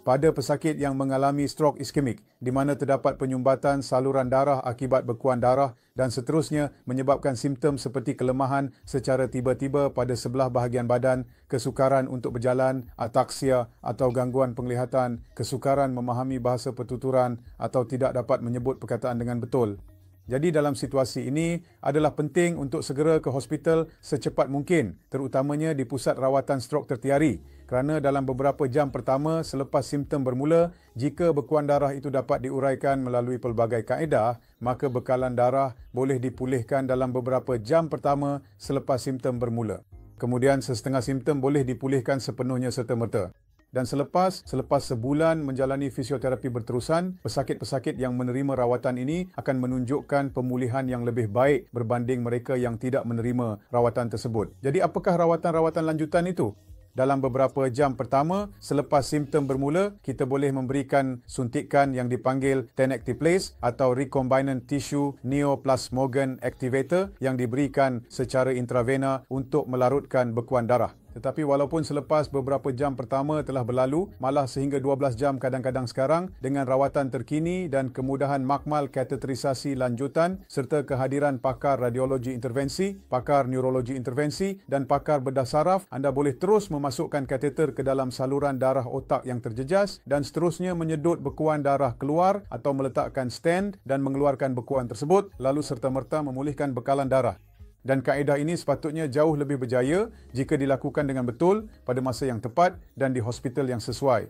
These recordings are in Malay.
pada pesakit yang mengalami stroke iskemik di mana terdapat penyumbatan saluran darah akibat bekuan darah dan seterusnya menyebabkan simptom seperti kelemahan secara tiba-tiba pada sebelah bahagian badan, kesukaran untuk berjalan, ataksia atau gangguan penglihatan, kesukaran memahami bahasa pertuturan atau tidak dapat menyebut perkataan dengan betul. Jadi dalam situasi ini adalah penting untuk segera ke hospital secepat mungkin, terutamanya di pusat rawatan strok tertiari, kerana dalam beberapa jam pertama selepas simptom bermula, jika bekuan darah itu dapat diuraikan melalui pelbagai kaedah, maka bekalan darah boleh dipulihkan dalam beberapa jam pertama selepas simptom bermula. Kemudian sesetengah simptom boleh dipulihkan sepenuhnya serta-merta. Dan selepas sebulan menjalani fisioterapi berterusan, pesakit-pesakit yang menerima rawatan ini akan menunjukkan pemulihan yang lebih baik berbanding mereka yang tidak menerima rawatan tersebut. Jadi apakah rawatan-rawatan lanjutan itu? Dalam beberapa jam pertama, selepas simptom bermula, kita boleh memberikan suntikan yang dipanggil tenecteplase atau recombinant tissue neoplasmogen activator yang diberikan secara intravena untuk melarutkan bekuan darah. Tetapi walaupun selepas beberapa jam pertama telah berlalu, malah sehingga 12 jam kadang-kadang sekarang, dengan rawatan terkini dan kemudahan makmal kateterisasi lanjutan serta kehadiran pakar radiologi intervensi, pakar neurologi intervensi dan pakar bedah saraf, anda boleh terus memasukkan kateter ke dalam saluran darah otak yang terjejas dan seterusnya menyedut bekuan darah keluar atau meletakkan stent dan mengeluarkan bekuan tersebut, lalu serta-merta memulihkan bekalan darah. Dan kaedah ini sepatutnya jauh lebih berjaya jika dilakukan dengan betul pada masa yang tepat dan di hospital yang sesuai.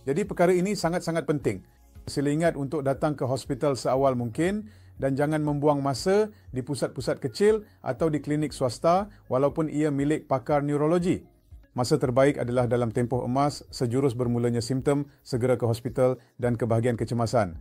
Jadi perkara ini sangat-sangat penting. Sila ingat untuk datang ke hospital seawal mungkin dan jangan membuang masa di pusat-pusat kecil atau di klinik swasta walaupun ia milik pakar neurologi. Masa terbaik adalah dalam tempoh emas sejurus bermulanya simptom, segera ke hospital dan ke bahagian kecemasan.